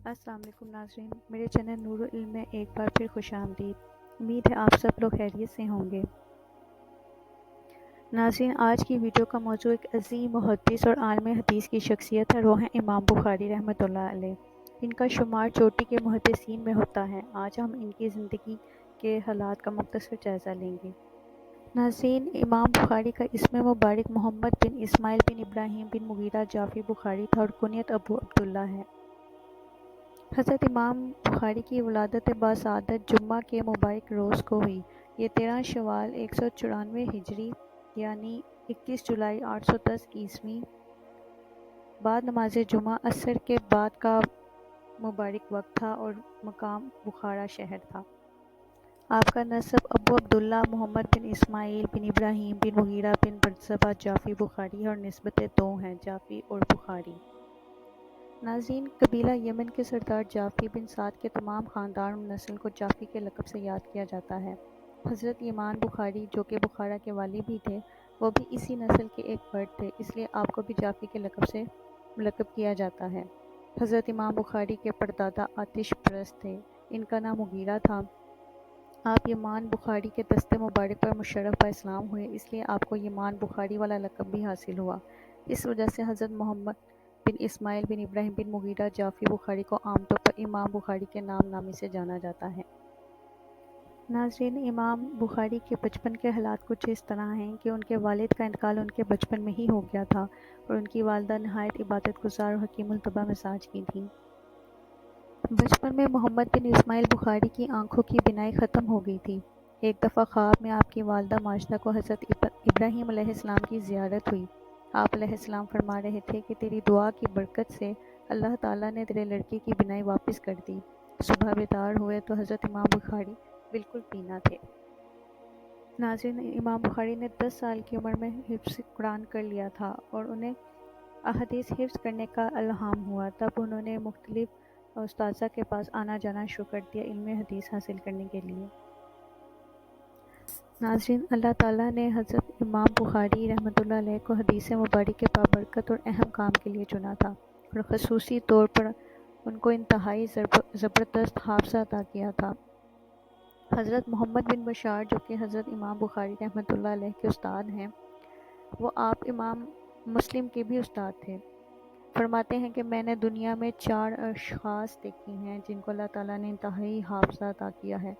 السلام علیکم ناظرین، میرے چینل نور العلم میں ایک بار پھر خوش آمدید۔ امید ہے آپ سب لوگ خیریت سے ہوں گے۔ ناظرین، آج کی ویڈیو کا موضوع ایک عظیم محدث اور عالم حدیث کی شخصیت ہے، وہ ہیں امام بخاری رحمۃ اللہ علیہ۔ ان کا شمار چوٹی کے محدثین میں ہوتا ہے۔ آج ہم ان کی زندگی کے حالات کا مختصر جائزہ لیں گے۔ ناظرین، امام بخاری کا اسم مبارک محمد بن اسماعیل بن ابراہیم بن مغیرہ جعفری بخاری تھا اور کنیت ابو عبداللہ ہے۔ حضرت امام بخاری کی ولادت باسعادت جمعہ کے مبارک روز کو ہوئی۔ یہ 13 شوال 194 ہجری یعنی 21 جولائی 810 عیسوی بعد نماز جمعہ عصر کے بعد کا مبارک وقت تھا اور مقام بخارا شہر تھا۔ آپ کا نسب ابو عبداللہ محمد بن اسماعیل بن ابراہیم بن مغیرہ بن برزبہ جعفری بخاری اور نسبتیں دو ہیں، جعفری اور بخاری۔ ناظرین، قبیلہ یمن کے سردار جعفری بن سعد کے تمام خاندان اور نسل کو جعفری کے لقب سے یاد کیا جاتا ہے۔ حضرت امام بخاری جو کہ بخارا کے والی بھی تھے، وہ بھی اسی نسل کے ایک فرد تھے، اس لیے آپ کو بھی جعفری کے لقب سے ملقب کیا جاتا ہے۔ حضرت امام بخاری کے پردادا آتش پرست تھے، ان کا نام مغیرہ تھا۔ آپ یمان بخاری کے دست مبارک پر مشرف با اسلام ہوئے، اس لیے آپ کو یمان بخاری والا لقب بھی حاصل ہوا۔ اس وجہ سے حضرت محمد بن اسماعیل بن ابراہیم بن مغیرہ جعفری بخاری کو عام طور پر امام بخاری کے نام نامی سے جانا جاتا ہے۔ ناظرین، امام بخاری کے بچپن کے حالات کچھ اس طرح ہیں کہ ان کے والد کا انتقال ان کے بچپن میں ہی ہو گیا تھا اور ان کی والدہ نہایت عبادت گزار اور حکیم الطبع مزاج کی تھیں۔ بچپن میں محمد بن اسماعیل بخاری کی آنکھوں کی بینائی ختم ہو گئی تھی۔ ایک دفعہ خواب میں آپ کی والدہ ماجدہ کو حضرت ابراہیم علیہ السلام کی زیارت ہوئی۔ آپ علیہ السلام فرما رہے تھے کہ تیری دعا کی برکت سے اللہ تعالیٰ نے تیرے لڑکی کی بینائی واپس کر دی۔ صبح بیدار ہوئے تو حضرت امام بخاری بالکل بینا تھے۔ ناظرین، امام بخاری نے 10 سال کی عمر میں حفظ قرآن کر لیا تھا اور انہیں احادیث حفظ کرنے کا الہام ہوا۔ تب انہوں نے مختلف استاذہ کے پاس آنا جانا شروع کر دیا علم حدیث حاصل کرنے کے لیے۔ ناظرین، اللہ تعالیٰ نے حضرت امام بخاری رحمۃ اللہ علیہ کو حدیث مبارک کے بابرکت اور اہم کام کے لیے چنا تھا اور خصوصی طور پر ان کو انتہائی زبردست حافظہ عطا کیا تھا۔ حضرت محمد بن بشار جو کہ حضرت امام بخاری رحمۃ اللہ علیہ کے استاد ہیں، وہ آپ امام مسلم کے بھی استاد تھے۔ فرماتے ہیں کہ میں نے دنیا میں 4 اشخاص دیکھی ہیں جن کو اللہ تعالیٰ نے انتہائی حافظہ عطا کیا ہے: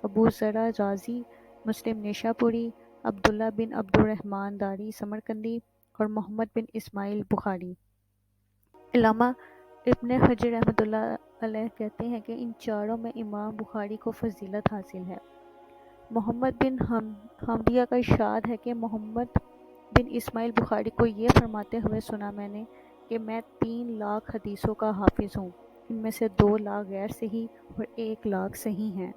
ابو ذرا رازی مسلم نیشا پوری، عبداللہ بن عبد الرحمن داری سمرقندی اور محمد بن اسماعیل بخاری۔ علامہ ابن حجر رحمۃ اللہ علیہ کہتے ہیں کہ ان چاروں میں امام بخاری کو فضیلت حاصل ہے۔ محمد بن حمدیہ کا ارشاد ہے کہ محمد بن اسماعیل بخاری کو یہ فرماتے ہوئے سنا میں نے کہ میں 3 لاکھ حدیثوں کا حافظ ہوں، ان میں سے 2 لاکھ غیر صحیح اور 1 لاکھ صحیح ہیں۔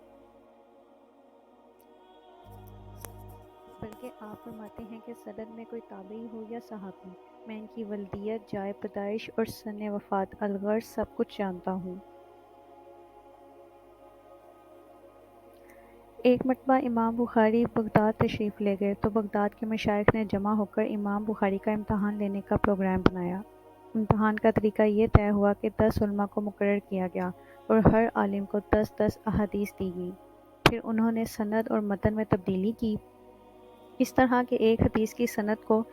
بلکہ آپ فرماتے ہیں کہ سند میں کوئی تابعی ہو یا صحابی، میں ان کی ولدیت، جائے پیدائش اور سن وفات الغرض سب کچھ جانتا ہوں۔ ایک مرتبہ امام بخاری بغداد تشریف لے گئے تو بغداد کے مشائخ نے جمع ہو کر امام بخاری کا امتحان لینے کا پروگرام بنایا۔ امتحان کا طریقہ یہ طے ہوا کہ 10 علماء کو مقرر کیا گیا اور ہر عالم کو 10 احادیث دی گئی۔ پھر انہوں نے سند اور متن میں تبدیلی کی، اس طرح کہ ایک حدیث کی سند کو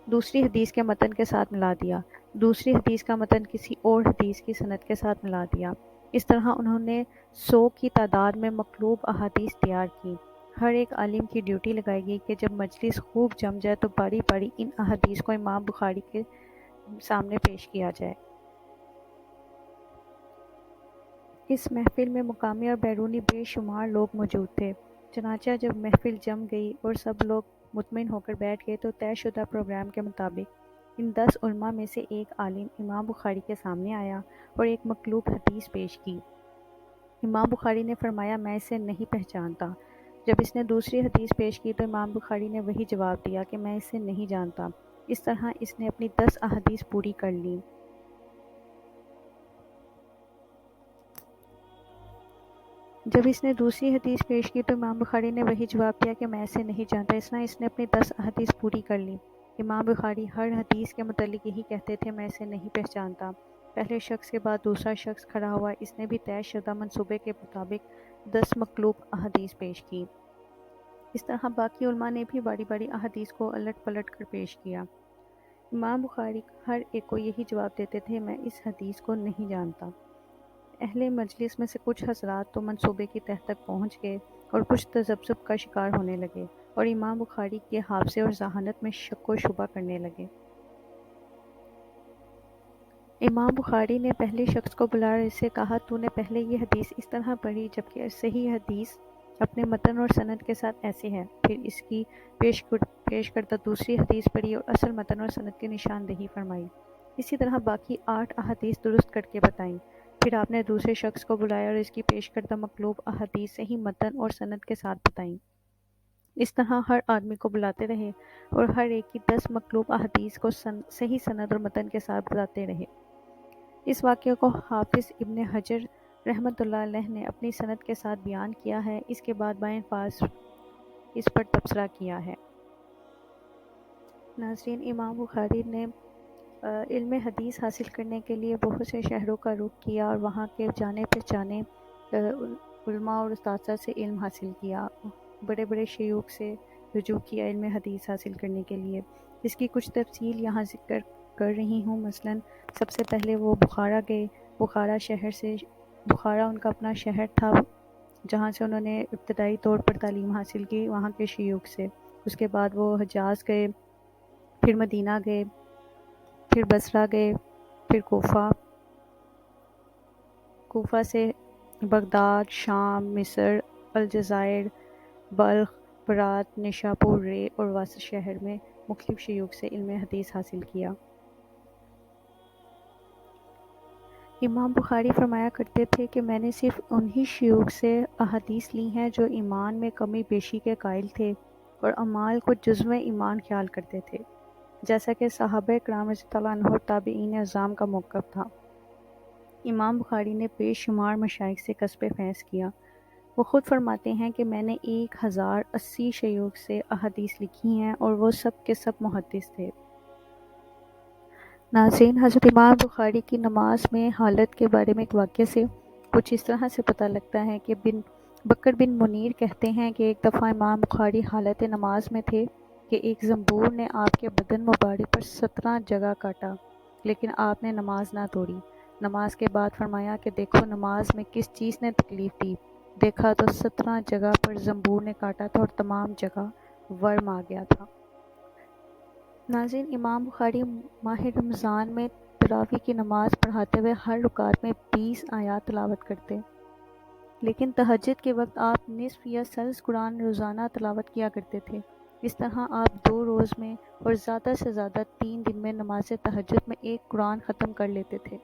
دوسری حدیث کے متن کے ساتھ ملا دیا، دوسری حدیث کا متن کسی اور حدیث کی سند کے ساتھ ملا دیا۔ اس طرح انہوں نے 100 کی تعداد میں مقلوب احادیث تیار کی۔ ہر ایک عالم کی ڈیوٹی لگائی گئی کہ جب مجلس خوب جم جائے تو باری باری ان احادیث کو امام بخاری کے سامنے پیش کیا جائے۔ اس محفل میں مقامی اور بیرونی بے شمار لوگ موجود تھے۔ چنانچہ جب محفل جم گئی اور سب لوگ مطمئن ہو کر بیٹھ گئے تو طے شدہ پروگرام کے مطابق ان 10 علماء میں سے ایک عالم امام بخاری کے سامنے آیا اور ایک مقلوب حدیث پیش کی۔ امام بخاری نے فرمایا میں اسے نہیں پہچانتا۔ جب اس نے دوسری حدیث پیش کی تو امام بخاری نے وہی جواب دیا کہ میں اسے نہیں جانتا۔ اس طرح اس نے اپنی 10 احادیث پوری کر لیں۔ جب اس نے دوسری حدیث پیش کی تو امام بخاری نے وہی جواب دیا کہ میں اسے نہیں جانتا۔ اس طرح اس نے اپنی 10 احادیث پوری کر لی۔ امام بخاری ہر حدیث کے متعلق یہی کہتے تھے میں اسے نہیں پہچانتا۔ پہلے شخص کے بعد دوسرا شخص کھڑا ہوا، اس نے بھی طے شدہ منصوبے کے مطابق 10 مقلوب احادیث پیش کی۔ اس طرح باقی علماء نے بھی باری باری احادیث کو الٹ پلٹ کر پیش کیا۔ امام بخاری ہر ایک کو یہی جواب دیتے تھے، میں اس حدیث کو نہیں جانتا۔ اہل مجلس میں سے کچھ حضرات تو منصوبے کی تہہ تک پہنچ گئے اور کچھ تذبذب کا شکار ہونے لگے اور امام بخاری کے حافظے اور ذہانت میں شک و شبہ کرنے لگے۔ امام بخاری نے پہلے شخص کو بلا کر اس سے کہا، تو نے پہلے یہ حدیث اس طرح پڑھی جبکہ صحیح حدیث اپنے متن اور سند کے ساتھ ایسے ہے، پھر اس کی پیش کردہ دوسری حدیث پڑھی اور اصل متن اور سند کی نشاندہی فرمائی، اسی طرح باقی 8 احادیث درست کر کے بتائیں۔ پھر آپ نے دوسرے شخص کو بلایا اور اس کی پیش کردہ مقلوب احادیث صحیح متن اور سند کے ساتھ بتائیں۔ اس طرح ہر آدمی کو بلاتے رہے اور ہر ایک کی 10 مقلوب احادیث کو صحیح سند اور متن کے ساتھ بتاتے رہے۔ اس واقعے کو حافظ ابن حجر رحمۃ اللہ علیہ نے اپنی سند کے ساتھ بیان کیا ہے، اس کے بعد بائیں الفاظ اس پر تبصرہ کیا ہے۔ ناظرین، امام بخاری نے علم حدیث حاصل کرنے کے لیے بہت سے شہروں کا رخ کیا اور وہاں کے جانے پہچانے علماء اور اساتذہ سے علم حاصل کیا، بڑے بڑے شیوخ سے رجوع کیا علم حدیث حاصل کرنے کے لیے۔ اس کی کچھ تفصیل یہاں ذکر کر رہی ہوں۔ مثلا سب سے پہلے وہ بخارا گئے۔ بخارا ان کا اپنا شہر تھا جہاں سے انہوں نے ابتدائی طور پر تعلیم حاصل کی وہاں کے شیوخ سے۔ اس کے بعد وہ حجاز گئے، پھر مدینہ گئے، پھر بصرہ گئے، پھر کوفہ سے بغداد، شام، مصر، الجزائر، بلخ، برات، نشاپور، رے اور واسط شہر میں مختلف شیوخ سے علم حدیث حاصل کیا۔ امام بخاری فرمایا کرتے تھے کہ میں نے صرف انہی شیوخ سے احادیث لی ہیں جو ایمان میں کمی بیشی کے قائل تھے اور اعمال کو جزو ایمان خیال کرتے تھے، جیسا کہ صحابہ کرام رضی اللہ عنہ اور تابعین اعظام کا موقف تھا۔ امام بخاری نے بے شمار مشائخ سے کسب فیض کیا۔ وہ خود فرماتے ہیں کہ میں نے 1080 شیوخ سے احادیث لکھی ہیں اور وہ سب کے سب محدث تھے۔ ناظرین، حضرت امام بخاری کی نماز میں حالت کے بارے میں ایک واقعے سے کچھ اس طرح سے پتہ لگتا ہے کہ بکر بن منیر کہتے ہیں کہ ایک دفعہ امام بخاری حالت نماز میں تھے کہ ایک زنبور نے آپ کے بدن مبارک پر 17 جگہ کاٹا، لیکن آپ نے نماز نہ توڑی۔ نماز کے بعد فرمایا کہ دیکھو نماز میں کس چیز نے تکلیف دی، دیکھا تو 17 جگہ پر زنبور نے کاٹا تھا اور تمام جگہ ورم آ گیا تھا۔ ناظرین، امام بخاری ماہ رمضان میں تراویح کی نماز پڑھاتے ہوئے ہر رکعت میں 20 آیات تلاوت کرتے، لیکن تہجد کے وقت آپ نصف یا ثلث قرآن روزانہ تلاوت کیا کرتے تھے۔ اس طرح آپ 2 روز میں اور زیادہ سے زیادہ 3 دن میں نماز تہجد میں ایک قرآن ختم کر لیتے تھے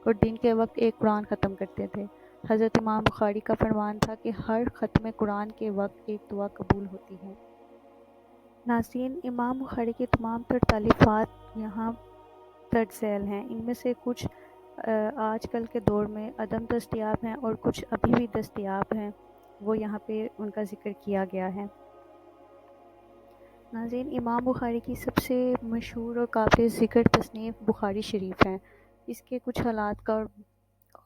اور دن کے وقت ایک قرآن ختم کرتے تھے۔ حضرت امام بخاری کا فرمان تھا کہ ہر ختم قرآن کے وقت ایک دعا قبول ہوتی ہے۔ ناظرین، امام بخاری کی تمام تر تالیفات یہاں درج ذیل ہیں۔ ان میں سے کچھ آج کل کے دور میں عدم دستیاب ہیں اور کچھ ابھی بھی دستیاب ہیں، وہ یہاں پہ ان کا ذکر کیا گیا ہے۔ ناظرین، امام بخاری کی سب سے مشہور اور قابل ذکر تصنیف بخاری شریف ہے۔ اس کے کچھ حالات کا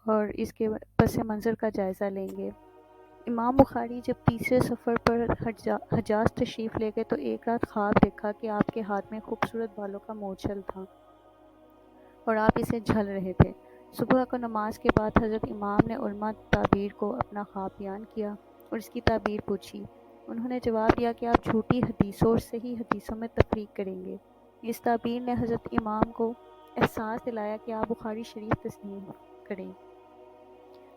اور اس کے پس منظر کا جائزہ لیں گے۔ امام بخاری جب تیسرے سفر پر حجاز تشریف لے گئے تو ایک رات خواب دیکھا کہ آپ کے ہاتھ میں خوبصورت بالوں کا موچھل تھا اور آپ اسے جھل رہے تھے۔ صبح کو نماز کے بعد حضرت امام نے علماء تعبیر کو اپنا خواب بیان کیا اور اس کی تعبیر پوچھی۔ انہوں نے جواب دیا کہ آپ جھوٹی حدیثوں اور صحیح حدیثوں میں تفریق کریں گے۔ اس تعبیر نے حضرت امام کو احساس دلایا کہ آپ بخاری شریف تصنیف کریں۔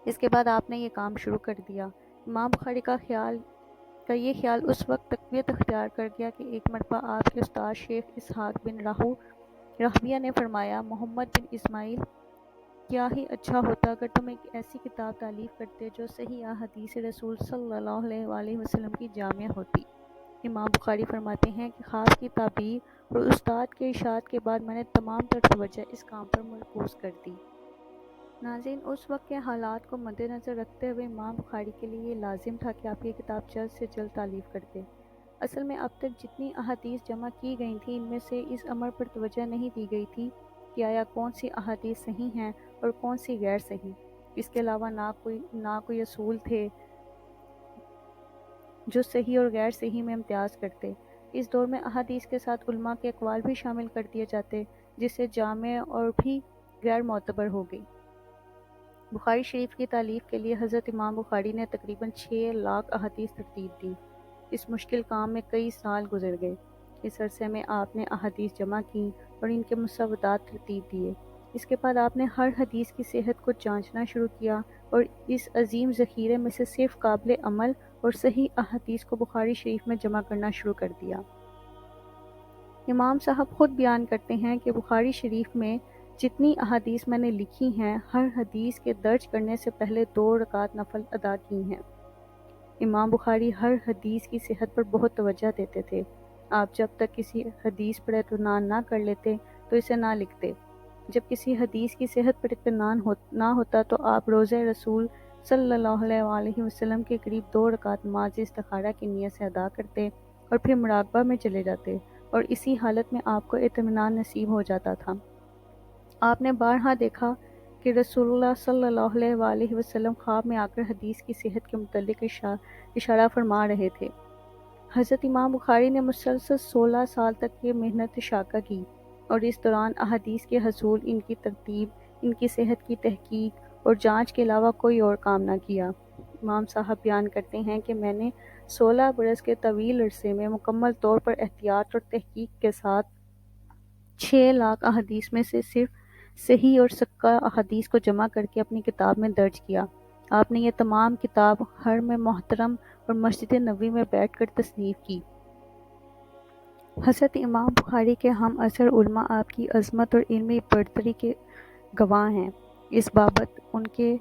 اس کے بعد آپ نے یہ کام شروع کر دیا۔ امام بخاری کا یہ خیال اس وقت تقویت اختیار کر گیا کہ ایک مرتبہ آپ کے استاد شیخ اسحاق بن راہویہ نے فرمایا، محمد بن اسماعیل، کیا ہی اچھا ہوتا اگر تم ایک ایسی کتاب تالیف کرتے جو صحیح احادیث رسول صلی اللہ علیہ وآلہ وسلم کی جامع ہوتی۔ امام بخاری فرماتے ہیں کہ خواب کی تعبیر اور استاد کے ارشاد کے بعد میں نے تمام تر توجہ اس کام پر مرکوز کر دی۔ ناظرین، اس وقت کے حالات کو مد نظر رکھتے ہوئے امام بخاری کے لیے یہ لازم تھا کہ آپ یہ کتاب جلد سے جلد تالیف کرتے۔ اصل میں اب تک جتنی احادیث جمع کی گئی تھیں ان میں سے اس امر پر توجہ نہیں دی گئی تھی کہ آیا کون سی احادیث صحیح ہیں اور کون سی غیر صحیح۔ اس کے علاوہ نہ کوئی اصول تھے جو صحیح اور غیر صحیح میں امتیاز کرتے۔ اس دور میں احادیث کے ساتھ علماء کے اقوال بھی شامل کر دیے جاتے، جس سے جامع اور بھی غیر معتبر ہو گئی۔ بخاری شریف کی تالیف کے لیے حضرت امام بخاری نے تقریباً 6 لاکھ احادیث ترتیب دی۔ اس مشکل کام میں کئی سال گزر گئے۔ اس عرصے میں آپ نے احادیث جمع کی اور ان کے مسودات ترتیب دیے۔ اس کے بعد آپ نے ہر حدیث کی صحت کو جانچنا شروع کیا اور اس عظیم ذخیرے میں سے صرف قابل عمل اور صحیح احادیث کو بخاری شریف میں جمع کرنا شروع کر دیا۔ امام صاحب خود بیان کرتے ہیں کہ بخاری شریف میں جتنی احادیث میں نے لکھی ہیں، ہر حدیث کے درج کرنے سے پہلے 2 رکعت نفل ادا کی ہیں۔ امام بخاری ہر حدیث کی صحت پر بہت توجہ دیتے تھے۔ آپ جب تک کسی حدیث پر اطمینان نہ کر لیتے تو اسے نہ لکھتے۔ جب کسی حدیث کی صحت پر اطمینان نہ ہوتا تو آپ روضہ رسول صلی اللہ علیہ وسلم کے قریب 2 رکعت نماز استخارہ کی نیت سے ادا کرتے اور پھر مراقبہ میں چلے جاتے، اور اسی حالت میں آپ کو اطمینان نصیب ہو جاتا تھا۔ آپ نے بارہا دیکھا کہ رسول اللہ صلی اللہ علیہ وسلم خواب میں آ کر حدیث کی صحت کے متعلق اشارہ فرما رہے تھے۔ حضرت امام بخاری نے مسلسل 16 سال تک یہ محنت شاقہ کی، اور اس دوران احادیث کے حصول، ان کی ترتیب، ان کی صحت کی تحقیق اور جانچ کے علاوہ کوئی اور کام نہ کیا۔ امام صاحب بیان کرتے ہیں کہ میں نے 16 برس کے طویل عرصے میں مکمل طور پر احتیاط اور تحقیق کے ساتھ 6 لاکھ احادیث میں سے صرف صحیح اور سکہ احادیث کو جمع کر کے اپنی کتاب میں درج کیا۔ آپ نے یہ تمام کتاب حرم محترم اور مسجد نبوی میں بیٹھ کر تصنیف کی۔ حضرت امام بخاری کے ہم عصر علماء آپ کی عظمت اور علمی برتری کے گواہ ہیں۔ اس بابت ان کے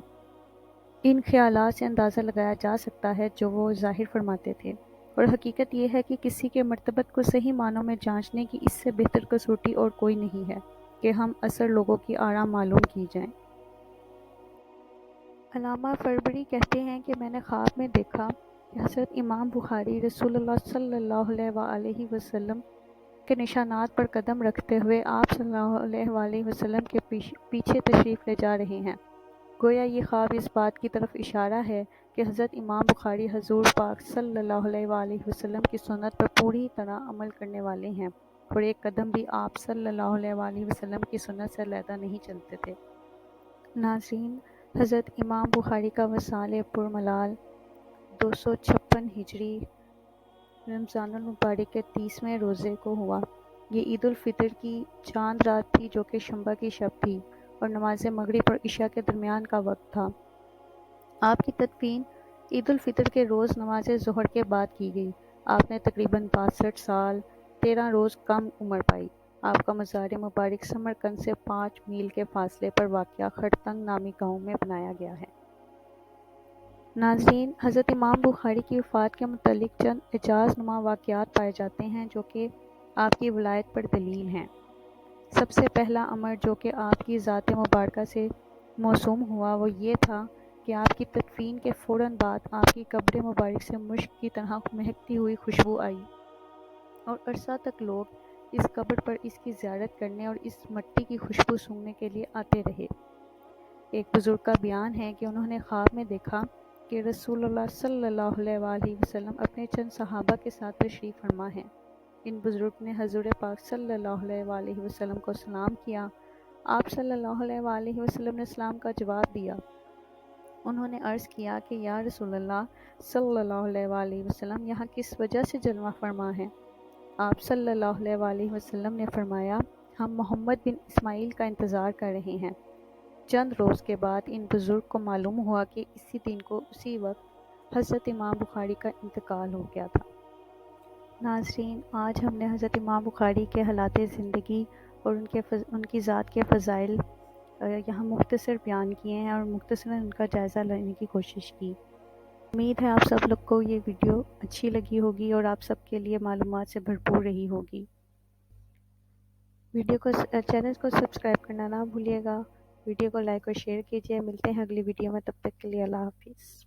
ان خیالات سے اندازہ لگایا جا سکتا ہے جو وہ ظاہر فرماتے تھے، اور حقیقت یہ ہے کہ کسی کے مرتبت کو صحیح معنوں میں جانچنے کی اس سے بہتر کسوٹی اور کوئی نہیں ہے کہ ہم عصر لوگوں کی آراء معلوم کی جائیں۔ علامہ فربری کہتے ہیں کہ میں نے خواب میں دیکھا کہ حضرت امام بخاری رسول اللہ صلی اللہ علیہ وسلم کے نشانات پر قدم رکھتے ہوئے آپ صلی اللہ علیہ وسلم کے پیچھے تشریف لے جا رہے ہیں۔ گویا یہ خواب اس بات کی طرف اشارہ ہے کہ حضرت امام بخاری حضور پاک صلی اللہ علیہ وسلم کی سنت پر پوری طرح عمل کرنے والے ہیں، اور ایک قدم بھی آپ صلی اللہ علیہ وسلم کی سنت سے علیحدہ نہیں چلتے تھے۔ ناظرین، حضرت امام بخاری کا وصال پرملال 256 ہجری رمضان المبارک کے 30ویں روزے کو ہوا۔ یہ عید الفطر کی چاند رات تھی جو کہ شنبہ کی شب تھی، اور نماز مغرب اور عشاء کے درمیان کا وقت تھا۔ آپ کی تدفین عید الفطر کے روز نماز ظہر کے بعد کی گئی۔ آپ نے تقریباً 62 سال 13 روز کم عمر پائی۔ آپ کا مزار مبارک سمرقند سے 5 میل کے فاصلے پر واقع خرتنگ نامی گاؤں میں بنایا گیا ہے۔ ناظرین، حضرت امام بخاری کی وفات کے متعلق چند اعجاز نما واقعات پائے جاتے ہیں جو کہ آپ کی ولایت پر دلیل ہیں۔ سب سے پہلا امر جو کہ آپ کی ذات مبارکہ سے موسوم ہوا وہ یہ تھا کہ آپ کی تدفین کے فوراً بعد آپ کی قبر مبارک سے مشک کی طرح مہکتی ہوئی خوشبو آئی، اور عرصہ تک لوگ اس قبر پر اس کی زیارت کرنے اور اس مٹی کی خوشبو سونگھنے کے لیے آتے رہے۔ ایک بزرگ کا بیان ہے کہ انہوں نے خواب میں دیکھا کہ رسول اللہ صلی اللہ علیہ وسلم اپنے چند صحابہ کے ساتھ تشریف فرما ہیں۔ ان بزرگ نے حضور پاک صلی اللہ علیہ وسلم کو سلام کیا۔ آپ صلی اللہ علیہ وسلم نے سلام کا جواب دیا۔ انہوں نے عرض کیا کہ یا رسول اللہ صلی اللہ علیہ وسلم یہاں کس وجہ سے جلوہ فرما ہیں؟ آپ صلی اللہ علیہ وسلم نے فرمایا، ہم محمد بن اسماعیل کا انتظار کر رہے ہیں۔ چند روز کے بعد ان بزرگ کو معلوم ہوا کہ اسی دن کو اسی وقت حضرت امام بخاری کا انتقال ہو گیا تھا۔ ناظرین، آج ہم نے حضرت امام بخاری کے حالات زندگی اور ان کی ذات کے فضائل یہاں مختصر بیان کیے ہیں اور مختصراً ان کا جائزہ لینے کی کوشش کی۔ امید ہے آپ سب لوگ کو یہ ویڈیو اچھی لگی ہوگی اور آپ سب کے لیے معلومات سے بھرپور رہی ہوگی۔ چینل کو سبسکرائب کرنا نہ بھولیے گا، ویڈیو کو لائک اور شیئر کیجیے۔ ملتے ہیں اگلی ویڈیو میں، تب تک کے لیے اللہ حافظ۔